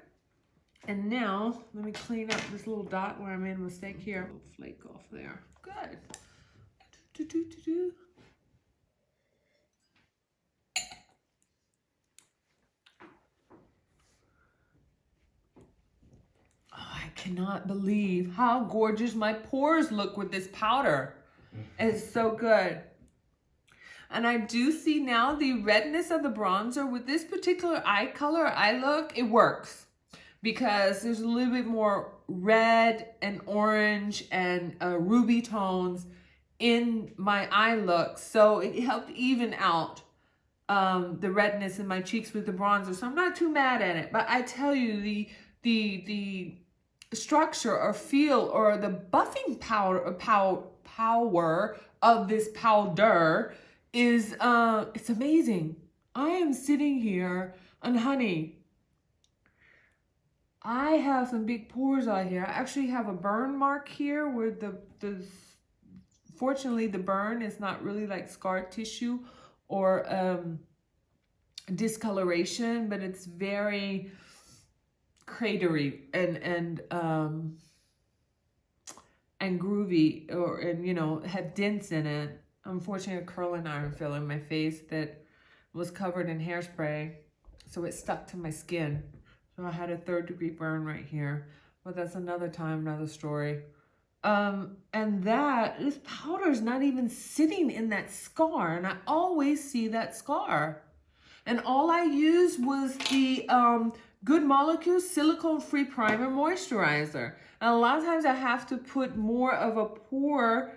[SPEAKER 1] And now, let me clean up this little dot where I made a mistake here. A little flake off there. Good. Oh, I cannot believe how gorgeous my pores look with this powder. It's so good. And I do see now the redness of the bronzer with this particular eye color, eye look, it works. Because there's a little bit more red and orange and ruby tones in my eye look. So it helped even out the redness in my cheeks with the bronzer. So I'm not too mad at it. But I tell you, the structure or feel or the buffing power of this powder is it's amazing. I am sitting here and honey, I have some big pores out here. I actually have a burn mark here where fortunately the burn is not really like scar tissue or discoloration, but it's very cratery and groovy and you know, have dents in it. Unfortunately, a curling iron fell in my face that was covered in hairspray, so it stuck to my skin. So I had a 3rd-degree burn right here. but that's another time, another story. And this powder is not even sitting in that scar, and I always see that scar. And all I used was the Good Molecule Silicone-Free Primer Moisturizer. And a lot of times I have to put more of a pore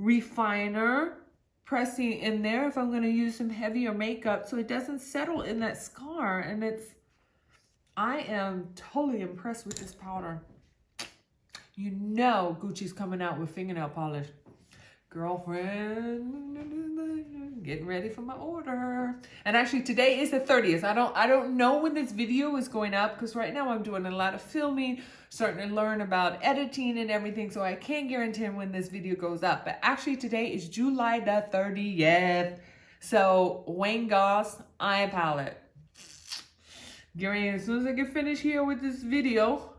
[SPEAKER 1] refiner pressing in there if I'm going to use some heavier makeup so it doesn't settle in that scar. And I am totally impressed with this powder. You know Gucci's coming out with fingernail polish. Girlfriend, getting ready for my order. And actually today is the 30th. I don't know when this video is going up because right now I'm doing a lot of filming, starting to learn about editing and everything, so I can't guarantee when this video goes up. But actually today is July the 30th. So Wayne Goss eye palette. Gary, as soon as I get finished here with this video,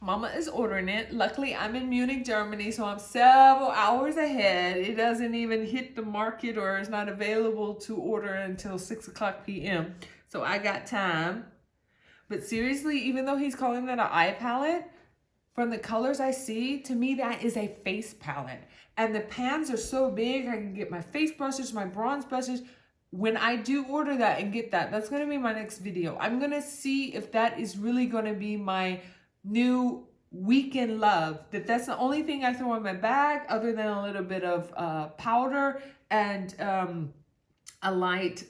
[SPEAKER 1] Mama is ordering it. Luckily, I'm in Munich, Germany, so I'm several hours ahead. It doesn't even hit the market or is not available to order until 6 o'clock p.m. So I got time. But seriously, even though he's calling that an eye palette, from the colors I see, to me that is a face palette. And the pans are so big, I can get my face brushes, my bronze brushes. When I do order that and get that, that's going to be my next video. I'm going to see if that is really going to be my new weekend love, that's the only thing I throw in my bag other than a little bit of powder and a light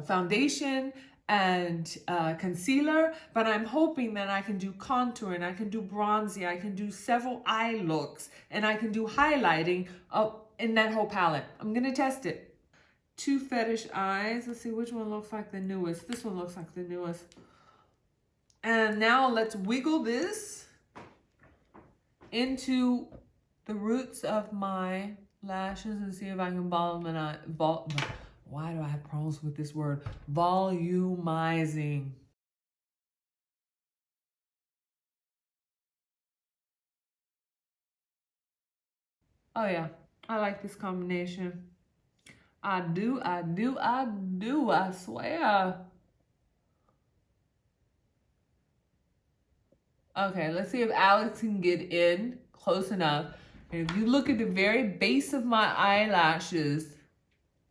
[SPEAKER 1] foundation and concealer. But I'm hoping that I can do contouring, I can do bronzing, I can do several eye looks, and I can do highlighting in that whole palette. I'm gonna test it. 2 Fetish eyes. Let's see which one looks like the newest. This one looks like the newest. And now let's wiggle this into the roots of my lashes and see if I can why do I have problems with this word? Volumizing. Oh yeah, I like this combination. I do, I swear. Okay, let's see if Alex can get in close enough. And if you look at the very base of my eyelashes,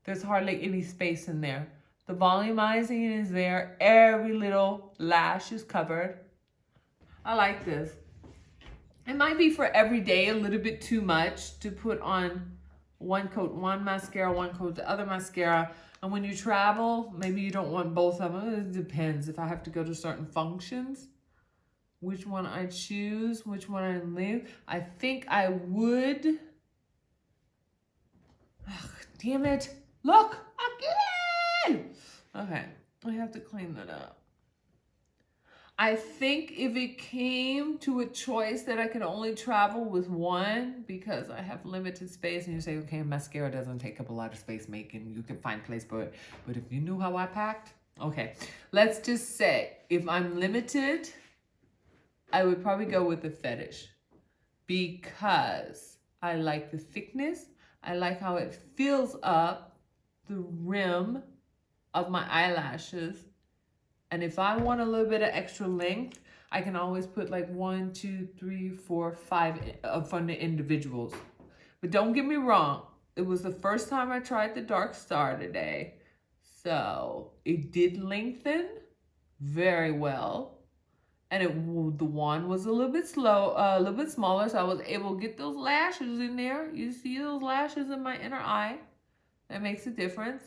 [SPEAKER 1] there's hardly any space in there. The volumizing is there. Every little lash is covered. I like this. It might be for every day a little bit too much to put on one coat, one mascara, one coat, the other mascara. And when you travel, maybe you don't want both of them. It depends if I have to go to certain functions. Which one I choose, which one I leave. I think I would. Ugh, damn it. Look, again. Okay, I have to clean that up. I think if it came to a choice that I could only travel with one because I have limited space, and you say, okay, mascara doesn't take up a lot of space making, you can find place for it. But if you knew how I packed, okay. Let's just say if I'm limited, I would probably go with the Fetish because I like the thickness. I like how it fills up the rim of my eyelashes. And if I want a little bit of extra length, I can always put like 1, 2, 3, 4, 5 from the individuals. But don't get me wrong. It was the first time I tried the Dark Star today. So it did lengthen very well. And the wand was a little bit smaller, so I was able to get those lashes in there. You see those lashes in my inner eye? That makes a difference.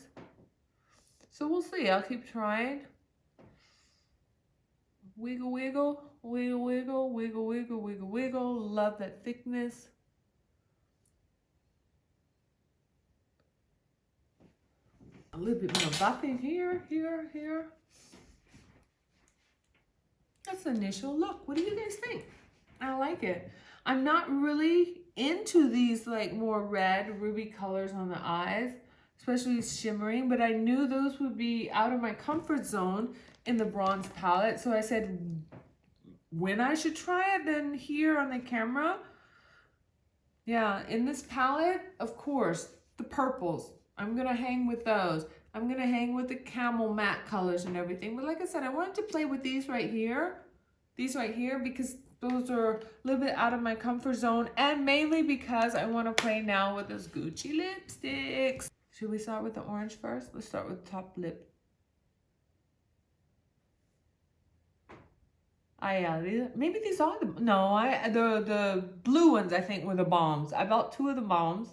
[SPEAKER 1] So we'll see. I'll keep trying. Wiggle, wiggle, wiggle, wiggle, wiggle, wiggle, wiggle, wiggle. Love that thickness. A little bit more buffing here, here, here. That's the initial look. What do you guys think? I like it. I'm not really into these like more red ruby colors on the eyes, especially shimmering, but I knew those would be out of my comfort zone in the bronze palette. So I said, when I should try it, then here on the camera. Yeah, in this palette, of course, the purples. I'm gonna hang with those. I'm gonna hang with the camel matte colors and everything. But like I said, I wanted to play with these right here because Those are a little bit out of my comfort zone, and mainly because I want to play now with those Gucci lipsticks. Should we start with the orange first? Let's start with top lip. Maybe these are the, no, the blue ones I think were the bombs. I bought 2 of the bombs.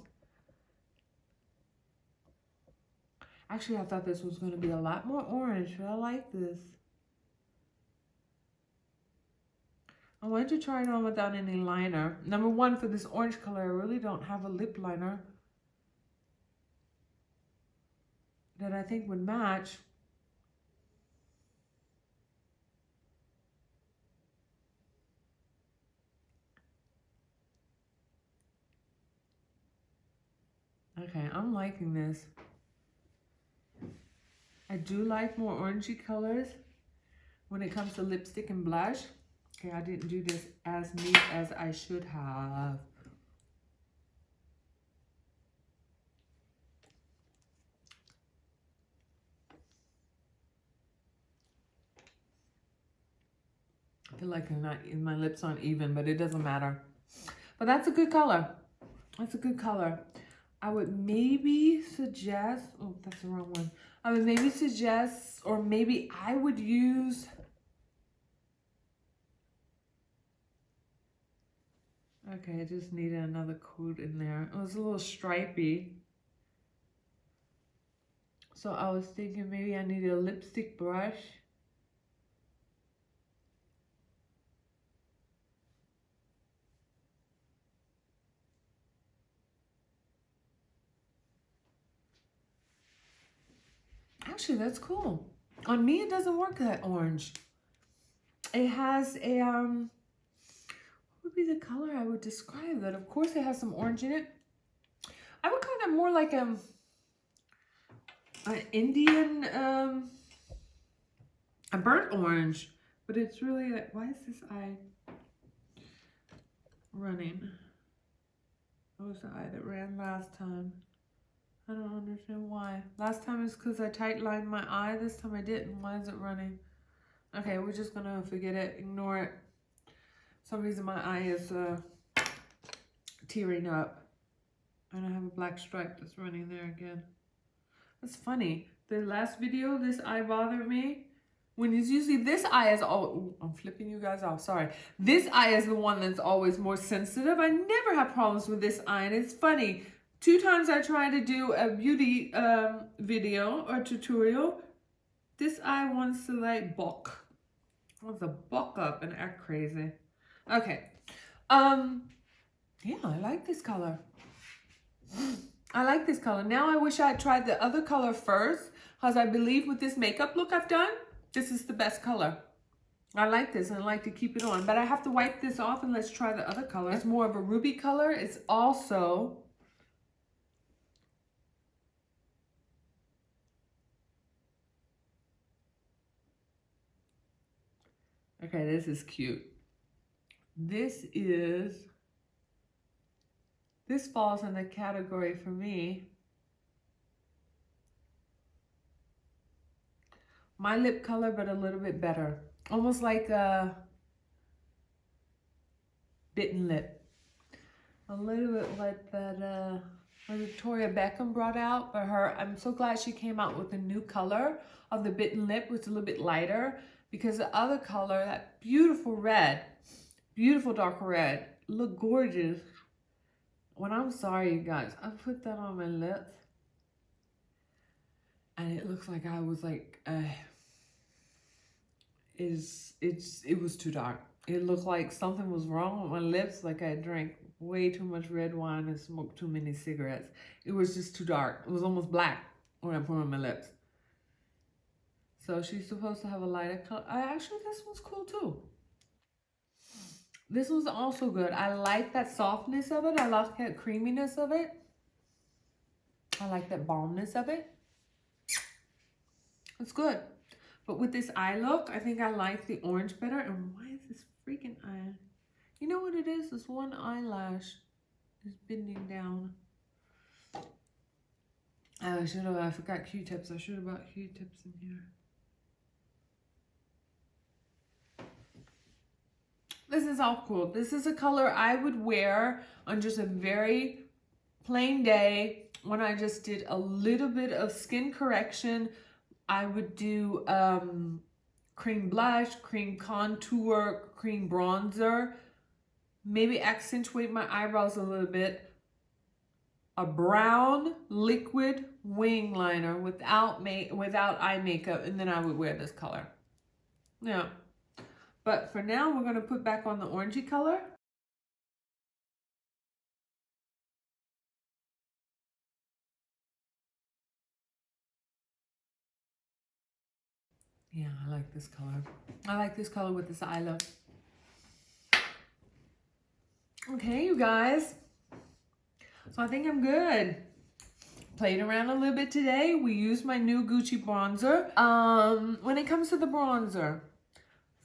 [SPEAKER 1] Actually, I thought this was going to be a lot more orange, but I like this. I wanted to try it on without any liner. Number one, for this orange color, I really don't have a lip liner that I think would match. Okay, I'm liking this. I do like more orangey colors when it comes to lipstick and blush. Okay, I didn't do this as neat as I should have. I feel like my lips aren't even, but it doesn't matter. But that's a good color. That's a good color. I would maybe suggest, oh, that's the wrong one. I would maybe suggest, or maybe I would use, okay, I just needed another coat in there. It was a little stripy. So I was thinking maybe I needed a lipstick brush. Actually, that's cool. On me, it doesn't work that orange. It has a, what would be the color I would describe that? Of course, it has some orange in it. I would call that more like an Indian, a burnt orange. But it's really like, why is this eye running? What was the eye that ran last time? I don't understand why. Last time is because I tight lined my eye. This time I didn't. Why is it running? Okay, we're just gonna forget it. Ignore it. For some reason my eye is tearing up. And I have a black stripe that's running there again. That's funny. The last video, this eye bothered me. When it's usually this eye is all, I'm flipping you guys off, sorry. This eye is the one that's always more sensitive. I never have problems with this eye, and it's funny. 2 times I tried to do a beauty video or tutorial. This eye wants to like buck. Wants to buck up and act crazy. Okay. Yeah, I like this color. I like this color. Now I wish I had tried the other color first, because I believe with this makeup look I've done, this is the best color. I like this and I like to keep it on, but I have to wipe this off and let's try the other color. It's more of a ruby color. It's also okay, this is cute. This falls in the category for me. My lip color, but a little bit better. Almost like a bitten lip. A little bit like that Victoria Beckham brought out. But I'm so glad she came out with a new color of the bitten lip, which is a little bit lighter. Because the other color, that beautiful red, beautiful dark red, look gorgeous. When I'm sorry, you guys, I put that on my lips. And it looks like I was like, it was too dark. It looked like something was wrong with my lips, like I drank way too much red wine and smoked too many cigarettes. It was just too dark. It was almost black when I put it on my lips. So she's supposed to have a lighter color. Actually, this one's cool too. This one's also good. I like that softness of it. I like that creaminess of it. I like that balmness of it. It's good. But with this eye look, I think I like the orange better. And why is this freaking eye? You know what it is? This one eyelash is bending down. I forgot Q-tips. I should have brought Q-tips in here. This is all cool. This is a color I would wear on just a very plain day when I just did a little bit of skin correction. I would do cream blush, cream contour, cream bronzer, maybe accentuate my eyebrows a little bit. A brown liquid wing liner without eye makeup, and then I would wear this color. Yeah. But for now, we're going to put back on the orangey color. Yeah, I like this color. I like this color with this eye look. Okay, you guys. So I think I'm good. Played around a little bit today. We used my new Gucci bronzer. When it comes to the bronzer,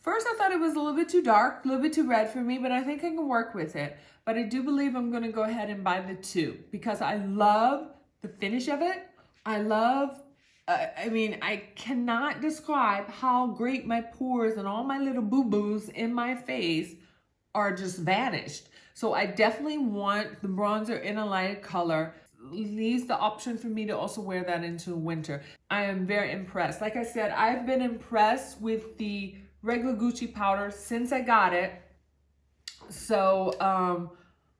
[SPEAKER 1] first I thought it was a little bit too dark, a little bit too red for me, but I think I can work with it. But I do believe I'm going to go ahead and buy the 2 because I love the finish of it. I love, I mean, I cannot describe how great my pores and all my little boo-boos in my face are just vanished. So I definitely want the bronzer in a light color. Leaves the option for me to also wear that into winter. I am very impressed. Like I said, I've been impressed with the regular Gucci powder since I got it. So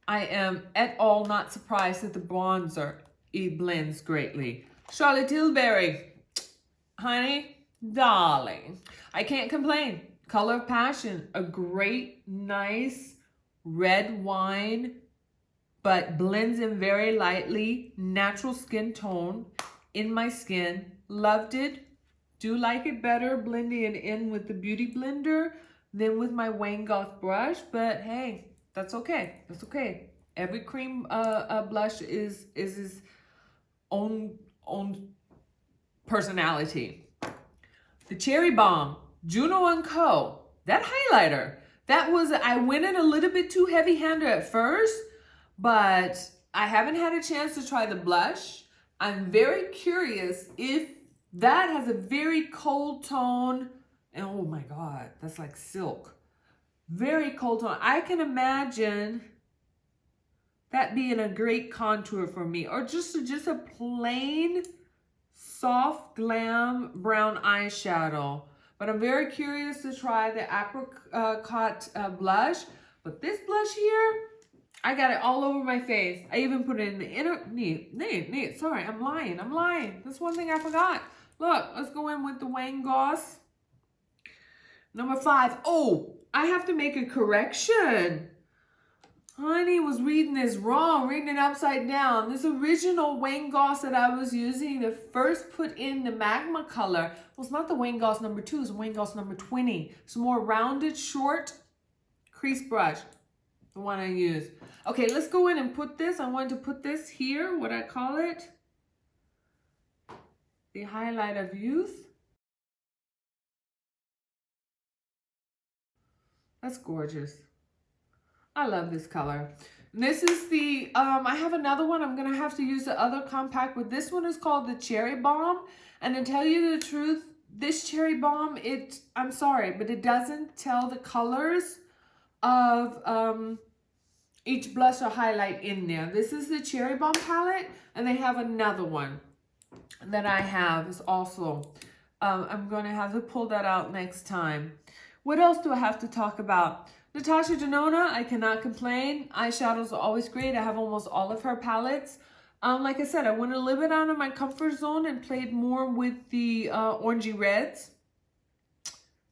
[SPEAKER 1] I am at all not surprised that the bronzer, it blends greatly. Charlotte Tilbury, honey, darling, I can't complain. Color of Passion, a great, nice red wine, but blends in very lightly, natural skin tone in my skin. Loved it. Do like it better blending it in with the Beauty Blender than with my Wayne Goth brush, but hey, that's okay. That's okay. Every cream blush is its own personality. The Cherry Bomb, Juno & Co. That highlighter, that was, I went in a little bit too heavy-handed at first, but I haven't had a chance to try the blush. I'm very curious if that has a very cold tone. And oh my God, that's like silk. Very cold tone. I can imagine that being a great contour for me, or just a plain soft glam brown eyeshadow. But I'm very curious to try the apricot blush. But this blush here, I got it all over my face. I even put it in the inner, sorry, I'm lying. That's one thing I forgot. Look, let's go in with the Wayne Goth. Number 5. Oh, I have to make a correction. Honey was reading this wrong, reading it upside down. This original Wayne Goth that I was using to first put in the magma color was not the Wayne Goth number 2, it's Wayne Goth number 20. It's a more rounded, short crease brush, the one I use. Okay, let's go in and put this. I wanted to put this here, what I call it, the highlight of youth. That's gorgeous. I love this color. This is the, I have another one. I'm going to have to use the other compact, but this one is called the Cherry Bomb. And to tell you the truth, this Cherry Bomb, I'm sorry, but it doesn't tell the colors of each blush or highlight in there. This is the Cherry Bomb palette, and they have another one that I have is also, I'm going to have to pull that out next time. What else do I have to talk about? Natasha Denona, I cannot complain. Eyeshadows are always great. I have almost all of her palettes. Like I said, I went a little bit out of my comfort zone and played more with the orangey reds.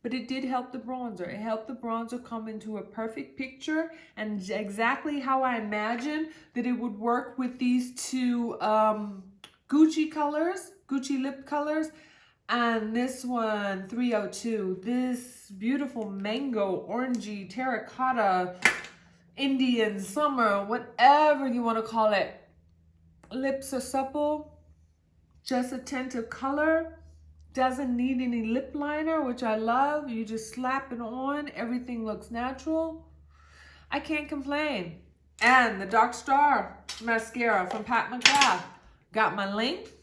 [SPEAKER 1] But it did help the bronzer. It helped the bronzer come into a perfect picture and exactly how I imagined that it would work with these two Gucci colors, Gucci lip colors. And this one, 302, this beautiful mango, orangey, terracotta, Indian summer, whatever you want to call it. Lips are supple, just a tint of color. Doesn't need any lip liner, which I love. You just slap it on. Everything looks natural. I can't complain. And the Dark Star mascara from Mcgrath. Got my length.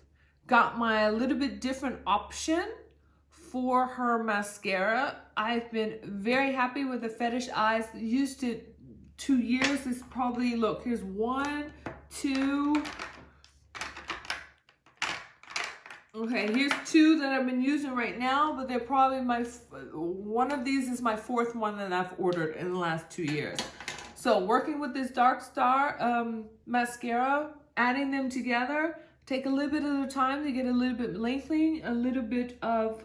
[SPEAKER 1] Got my little bit different option for her mascara. I've been very happy with the Fetish eyes. Used it 2 years. This probably, look, here's 1, 2. Okay, here's 2 that I've been using right now, but they're probably one of these is my 4th one that I've ordered in the last 2 years. So working with this Dark Star mascara, adding them together, take a little bit of the time to get a little bit lengthening, a little bit of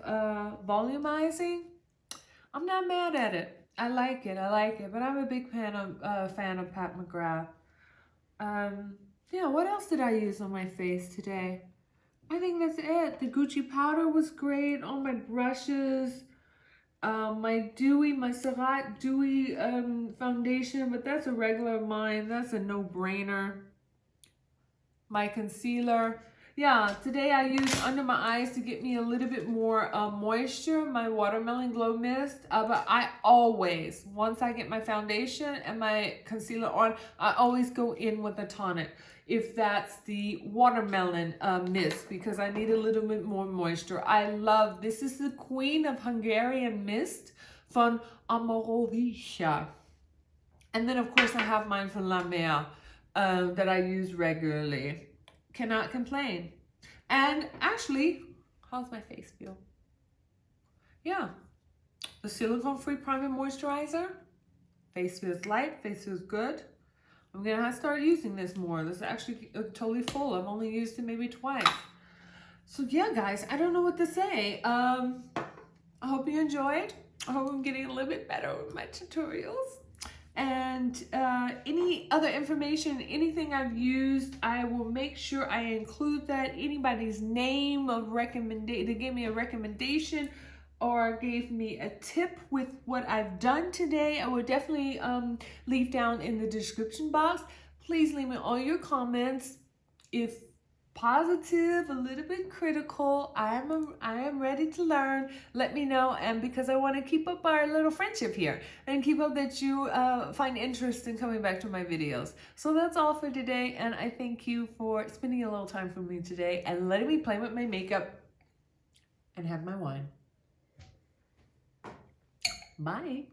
[SPEAKER 1] volumizing. I'm not mad at it. I like it, but I'm a big fan of Pat Mcgrath. Yeah, what else did I use on my face today? I think that's it. The Gucci powder was great on my brushes. My Surrat Dewy foundation, but that's a regular of mine. That's a no-brainer. My concealer. Yeah, today I used under my eyes to get me a little bit more moisture, my Watermelon Glow Mist. But I always, once I get my foundation and my concealer on, I always go in with a tonic. If that's the Watermelon Mist, because I need a little bit more moisture. I love, this is the Queen of Hungarian Mist from Omorovicza. And then of course I have mine from La Mer that I use regularly. Cannot complain. And actually, how's my face feel? Yeah, the Silicone-Free Primer Moisturizer. Face feels light, face feels good. I'm gonna have to start using this more. This is actually totally full. I've only used it maybe twice. So yeah, guys, I don't know what to say. I hope you enjoyed. I hope I'm getting a little bit better with my tutorials. And any other information, anything I've used, I will make sure I include that. Anybody's name of recommendation, they gave me a recommendation or gave me a tip with what I've done today, I will definitely leave down in the description box. Please leave me all your comments. If positive, a little bit critical, I am ready to learn. Let me know, and because I want to keep up our little friendship here and keep up that you find interest in coming back to my videos. So that's all for today, and I thank you for spending a little time with me today and letting me play with my makeup and have my wine. Bye.